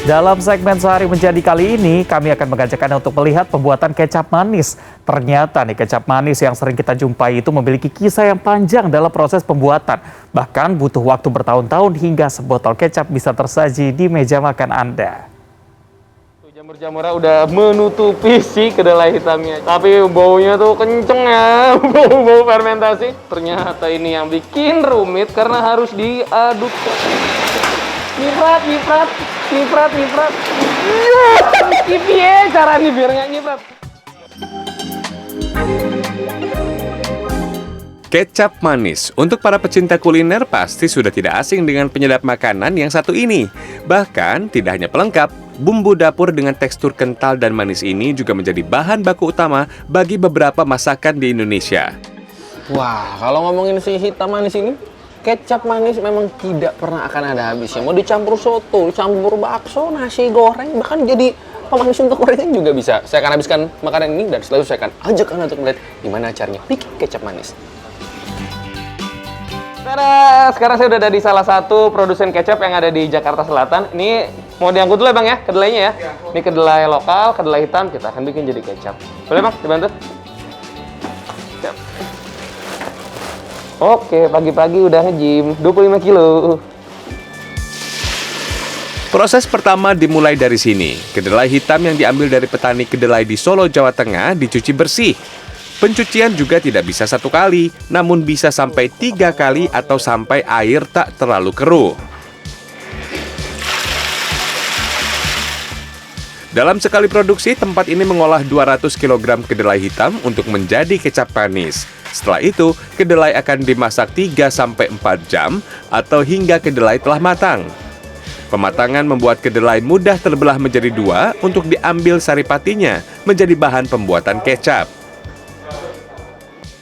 Dalam segmen Sehari Menjadi kali ini, kami akan mengajak Anda untuk melihat pembuatan kecap manis. Ternyata nih kecap manis yang sering kita jumpai itu memiliki kisah yang panjang dalam proses pembuatan. Bahkan butuh waktu bertahun-tahun hingga sebotol kecap bisa tersaji di meja makan Anda. Jamur-jamurnya udah menutupi si kedelai hitamnya. Tapi baunya tuh kenceng ya, bau-bau fermentasi. Ternyata ini yang bikin rumit karena harus diaduk. Nyiprat. Iya, cara nih biar nggak nyiprat. Kecap manis. Untuk para pecinta kuliner pasti sudah tidak asing dengan penyedap makanan yang satu ini. Bahkan tidak hanya pelengkap, bumbu dapur dengan tekstur kental dan manis ini juga menjadi bahan baku utama bagi beberapa masakan di Indonesia. Wah, kalau ngomongin si hitam manis ini, kecap manis memang tidak pernah akan ada habisnya. Mau dicampur soto, dicampur bakso, nasi goreng, bahkan jadi pemanis untuk gorengan juga bisa. Saya akan habiskan makanan ini dan setelah itu saya akan ajak Anda untuk melihat gimana caranya bikin kecap manis. Tada! Sekarang saya udah ada di salah satu produsen kecap yang ada di Jakarta Selatan. Ini mau diangkut dulu ya Bang ya, kedelainya ya. Ini kedelai lokal, kedelai hitam, kita akan bikin jadi kecap. Boleh Bang, dibantu? Siap. Oke, pagi-pagi udah nge-gym, 25 kilo. Proses pertama dimulai dari sini. Kedelai hitam yang diambil dari petani kedelai di Solo, Jawa Tengah dicuci bersih. Pencucian juga tidak bisa satu kali, namun bisa sampai 3 kali atau sampai air tak terlalu keruh. Dalam sekali produksi, tempat ini mengolah 200 kg kedelai hitam untuk menjadi kecap manis. Setelah itu, kedelai akan dimasak 3-4 jam atau hingga kedelai telah matang. Pematangan membuat kedelai mudah terbelah menjadi 2 untuk diambil saripatinya menjadi bahan pembuatan kecap.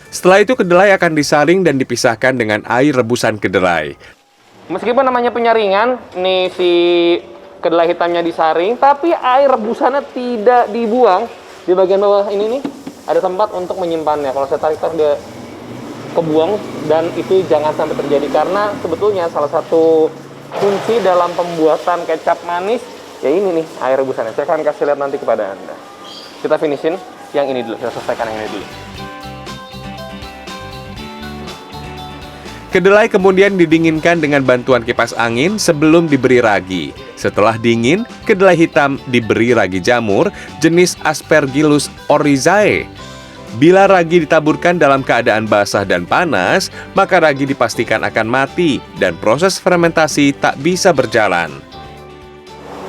Setelah itu kedelai akan disaring dan dipisahkan dengan air rebusan kedelai. Meskipun namanya penyaringan, nih si kedelai hitamnya disaring, tapi air rebusannya tidak dibuang. Di bagian bawah ini nih, ada tempat untuk menyimpannya. Kalau saya tarik dia kebuang, dan itu jangan sampai terjadi. Karena sebetulnya salah satu kunci dalam pembuatan kecap manis, ya ini nih, air rebusannya. Saya akan kasih lihat nanti kepada Anda. Kita finishin yang ini dulu, kita selesaikan yang ini dulu. Kedelai kemudian didinginkan dengan bantuan kipas angin sebelum diberi ragi. Setelah dingin, kedelai hitam diberi ragi jamur jenis Aspergillus oryzae. Bila ragi ditaburkan dalam keadaan basah dan panas, maka ragi dipastikan akan mati dan proses fermentasi tak bisa berjalan.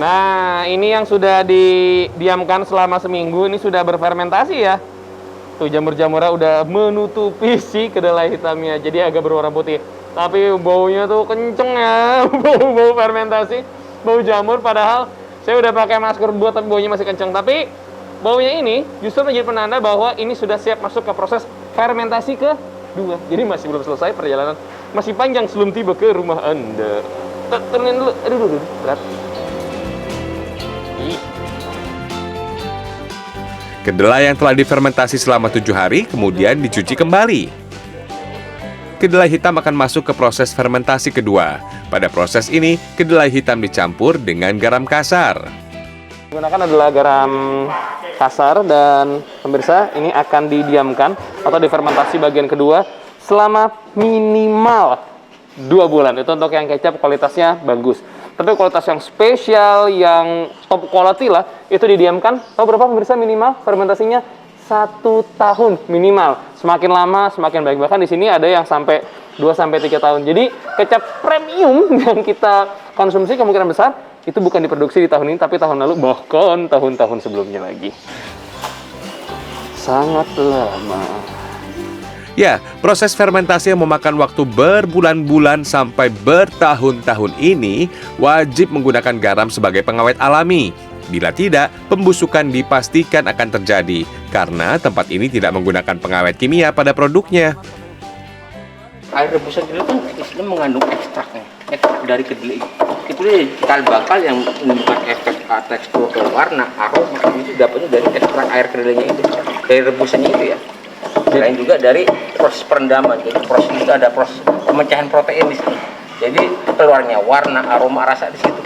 Nah, ini yang sudah didiamkan selama seminggu, ini sudah berfermentasi ya. Tuh jamur-jamurnya udah menutupi si kedelai hitamnya, jadi agak berwarna putih. Tapi baunya tuh kenceng ya, bau fermentasi, bau jamur. Padahal saya udah pakai masker buat tapi baunya masih kenceng. Tapi baunya ini justru menjadi penanda bahwa ini sudah siap masuk ke proses fermentasi kedua. Jadi masih belum selesai perjalanan, masih panjang sebelum tiba ke rumah Anda. Turunin dulu, aduh, berat. Kedelai yang telah difermentasi selama 7 hari kemudian dicuci kembali. Kedelai hitam akan masuk ke proses fermentasi kedua. Pada proses ini, kedelai hitam dicampur dengan garam kasar. Gunakan adalah garam kasar dan pemirsa ini akan didiamkan atau difermentasi bagian kedua selama minimal 2 bulan. Itu untuk yang kecap kualitasnya bagus. Tapi kualitas yang spesial, yang top quality lah, itu didiamkan. Tahu berapa pemirsa minimal fermentasinya? 1 tahun minimal. Semakin lama semakin baik. Bahkan di sini ada yang sampai 2-3 tahun. Jadi kecap premium yang kita konsumsi kemungkinan besar itu bukan diproduksi di tahun ini, tapi tahun lalu, bahkan tahun-tahun sebelumnya lagi. Sangat lama. Ya, proses fermentasi yang memakan waktu berbulan-bulan sampai bertahun-tahun ini wajib menggunakan garam sebagai pengawet alami. Bila tidak, pembusukan dipastikan akan terjadi karena tempat ini tidak menggunakan pengawet kimia pada produknya. Air rebusan itu kan istilahnya mengandung ekstraknya, dari kedelai. Itu cikal bakal yang memberikan efek tekstur ke warna, aroma itu dapatnya dari ekstrak air kedelainya itu, dari rebusannya itu ya. Selain juga dari proses perendaman, jadi proses itu ada proses pemecahan protein di sini. Jadi keluarnya warna, aroma, rasa di situ.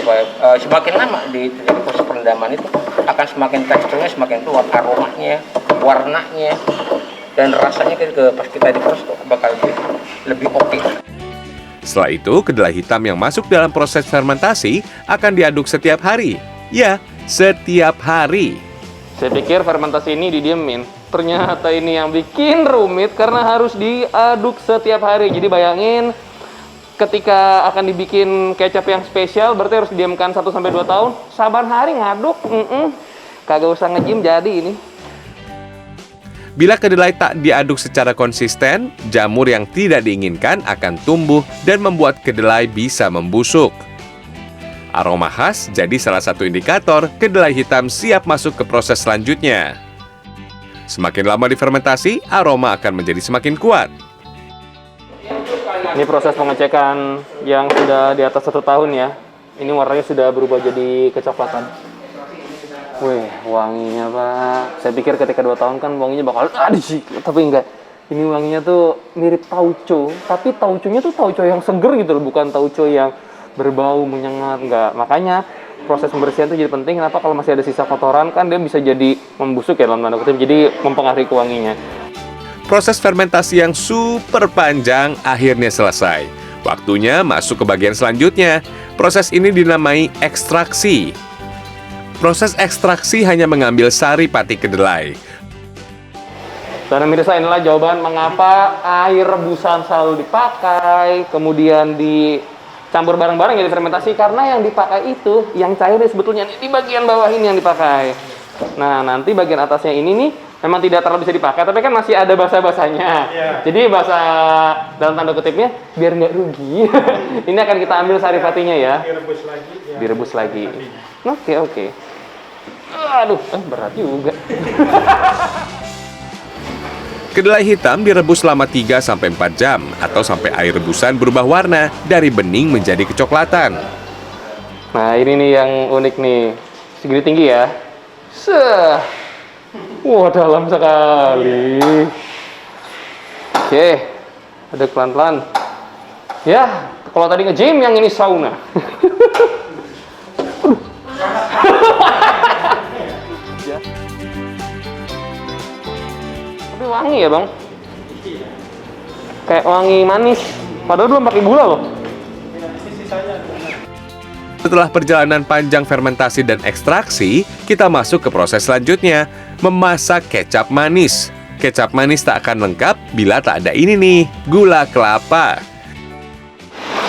supaya semakin lama di terjadi proses perendaman itu akan semakin teksturnya semakin keluar, aromanya, warnanya, dan rasanya pas kita diproses bakal lebih oke. Setelah itu, kedelai hitam yang masuk dalam proses fermentasi akan diaduk setiap hari. Ya, setiap hari. Saya pikir fermentasi ini didiemin. Ternyata ini yang bikin rumit karena harus diaduk setiap hari. Jadi bayangin ketika akan dibikin kecap yang spesial berarti harus didiamkan 1-2 tahun. Saban hari ngaduk. Kagak usah nge-gym jadi ini. Bila kedelai tak diaduk secara konsisten, jamur yang tidak diinginkan akan tumbuh dan membuat kedelai bisa membusuk. Aroma khas jadi salah satu indikator kedelai hitam siap masuk ke proses selanjutnya. Semakin lama difermentasi, aroma akan menjadi semakin kuat. Ini proses pengecekan yang sudah di atas 1 tahun ya. Ini warnanya sudah berubah jadi kecoklatan. Wih, wanginya Pak. Saya pikir ketika 2 tahun kan wanginya bakal aduh sih, tapi enggak. Ini wanginya tuh mirip tauco, tapi tauconya tuh tauco yang seger gitu loh, bukan tauco yang berbau menyengat, enggak. Makanya proses pembersihan itu jadi penting. Kenapa? Kalau masih ada sisa kotoran kan dia bisa jadi membusuk ya dalam tanda kutip, jadi mempengaruhi wanginya. Proses fermentasi yang super panjang akhirnya selesai. Waktunya masuk ke bagian selanjutnya. Proses ini dinamai ekstraksi. Proses ekstraksi hanya mengambil sari pati kedelai. Dan pemirsa, inilah jawaban mengapa air rebusan selalu dipakai, kemudian dicampur bareng-bareng jadi fermentasi, karena yang dipakai itu, yang cair sebetulnya di bagian bawah ini yang dipakai. Nah, nanti bagian atasnya ini nih, memang tidak terlalu bisa dipakai, tapi kan masih ada basa-basanya. Jadi basa dalam tanda kutipnya, biar nggak rugi. Ini akan kita ambil sari patinya ya. Direbus lagi. Ya. Direbus lagi. Oke. Aduh, berat juga. Kedelai hitam direbus selama 3-4 jam atau sampai air rebusan berubah warna dari bening menjadi kecoklatan. Nah, ini nih yang unik nih. Segini tinggi ya. Wah, dalam sekali. Oke. Aduk pelan-pelan. Ya, kalau tadi nge-gym, yang ini sauna. Tapi wangi ya Bang? Kayak wangi manis. Padahal belum pakai gula loh. Setelah perjalanan panjang fermentasi dan ekstraksi, kita masuk ke proses selanjutnya, memasak kecap manis. Kecap manis tak akan lengkap bila tak ada ini nih, gula kelapa.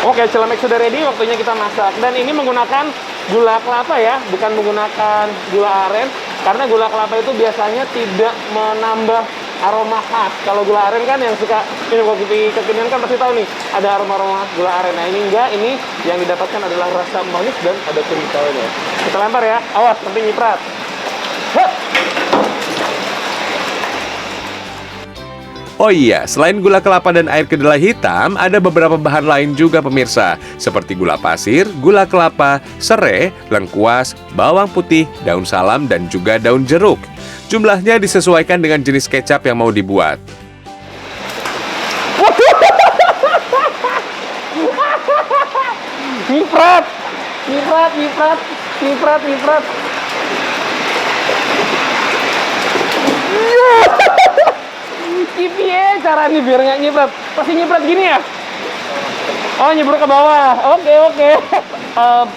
Oke, celemek sudah ready, waktunya kita masak. Dan ini menggunakan gula kelapa ya, bukan menggunakan gula aren. Karena gula kelapa itu biasanya tidak menambah aroma khas. Kalau gula aren kan yang suka minum kopi kekinian kan pasti tahu nih, ada aroma-aroma gula aren. Nah ini enggak, ini yang didapatkan adalah rasa manis dan ada kentalnya. Kita lempar ya, awas nanti nyiprat. Hup. Oh iya, selain gula kelapa dan air kedelai hitam, ada beberapa bahan lain juga pemirsa, seperti gula pasir, gula kelapa, serai, lengkuas, bawang putih, daun salam, dan juga daun jeruk. Jumlahnya disesuaikan dengan jenis kecap yang mau dibuat. Nyiprat, nyiprat, nyiprat, nyiprat, nyiprat. Kipiye caranya biar nggak nyiprat? Pasti nyiprat gini ya? Oh, nyebur ke bawah. Oke.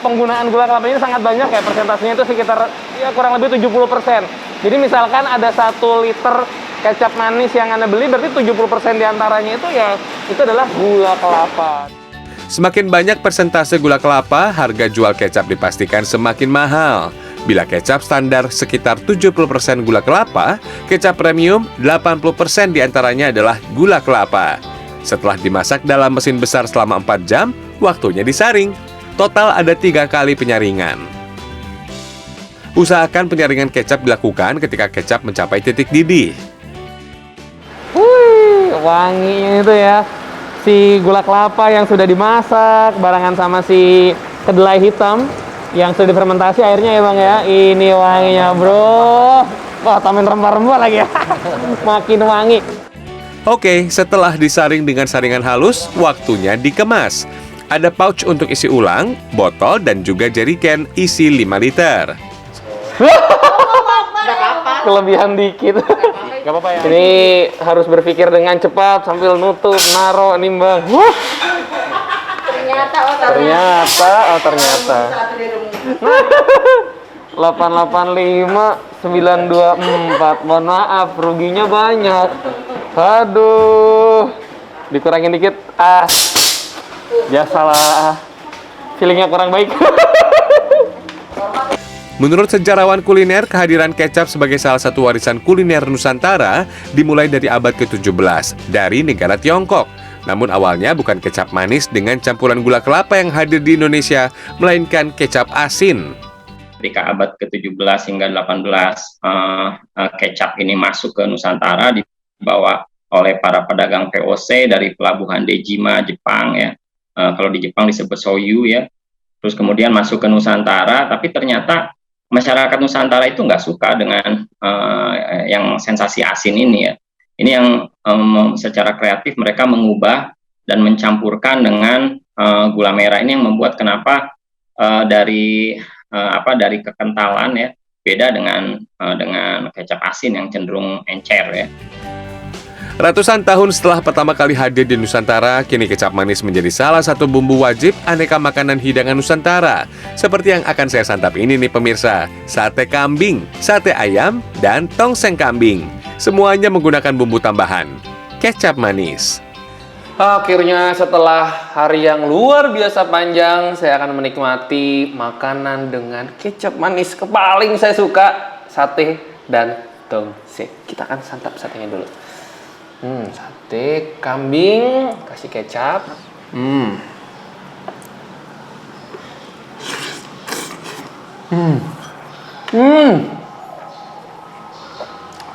Penggunaan gula kelapa ini sangat banyak ya, persentasenya itu sekitar ya kurang lebih 70%. Jadi misalkan ada 1 liter kecap manis yang Anda beli, berarti 70% diantaranya itu ya itu adalah gula kelapa. Semakin banyak persentase gula kelapa, harga jual kecap dipastikan semakin mahal. Bila kecap standar sekitar 70% gula kelapa, kecap premium 80% diantaranya adalah gula kelapa. Setelah dimasak dalam mesin besar selama 4 jam, waktunya disaring. Total ada 3 kali penyaringan. Usahakan penyaringan kecap dilakukan ketika kecap mencapai titik didih. Wanginya itu ya. Si gula kelapa yang sudah dimasak barengan sama si kedelai hitam yang sudah difermentasi airnya ya Bang ya. Ini wanginya bro. Wah, tambahin rempah-rempah lagi ya. Makin wangi. Oke, setelah disaring dengan saringan halus, waktunya dikemas. Ada pouch untuk isi ulang, botol, dan juga jerigen isi 5 liter. Kelebihan dikit. Gak apa-apa ya. Ini harus berpikir dengan cepat sambil nutup, naro, nimbang. Ternyata. 885 924. Mohon maaf, ruginya banyak. Aduh. Dikurangin dikit. Ya salah. Feelingnya kurang baik. Menurut sejarawan kuliner, kehadiran kecap sebagai salah satu warisan kuliner Nusantara dimulai dari abad ke-17 dari negara Tiongkok. Namun awalnya bukan kecap manis dengan campuran gula kelapa yang hadir di Indonesia, melainkan kecap asin. Ketika abad ke-17 hingga 18, kecap ini masuk ke Nusantara dibawa oleh para pedagang VOC dari pelabuhan Dejima, Jepang ya. Kalau di Jepang disebut soyu ya. Terus kemudian masuk ke Nusantara, tapi ternyata masyarakat Nusantara itu nggak suka dengan yang sensasi asin ini ya. Ini yang secara kreatif mereka mengubah dan mencampurkan dengan gula merah. Ini yang membuat kenapa dari kekentalan ya beda dengan kecap asin yang cenderung encer ya. Ratusan tahun setelah pertama kali hadir di Nusantara, kini kecap manis menjadi salah satu bumbu wajib aneka makanan hidangan Nusantara. Seperti yang akan saya santap ini nih pemirsa, sate kambing, sate ayam, dan tongseng kambing. Semuanya menggunakan bumbu tambahan, kecap manis. Akhirnya setelah hari yang luar biasa panjang, saya akan menikmati makanan dengan kecap manis. Paling saya suka sate dan tongseng. Kita akan santap satenya dulu. Sate kambing kasih kecap.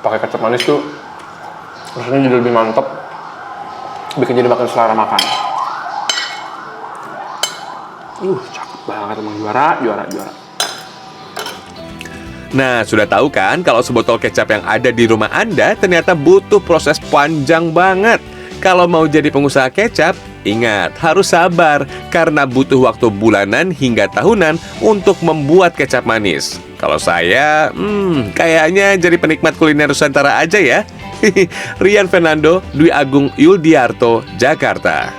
Pakai kecap manis tuh rasanya jadi lebih mantap, bikin jadi makin selera makan. Cakep banget emang, juara. Nah, sudah tahu kan kalau sebotol kecap yang ada di rumah Anda ternyata butuh proses panjang banget. Kalau mau jadi pengusaha kecap, ingat harus sabar karena butuh waktu bulanan hingga tahunan untuk membuat kecap manis. Kalau saya, kayaknya jadi penikmat kuliner Nusantara aja ya. Rian Fernando, Dwi Agung Yuldiarto, Jakarta.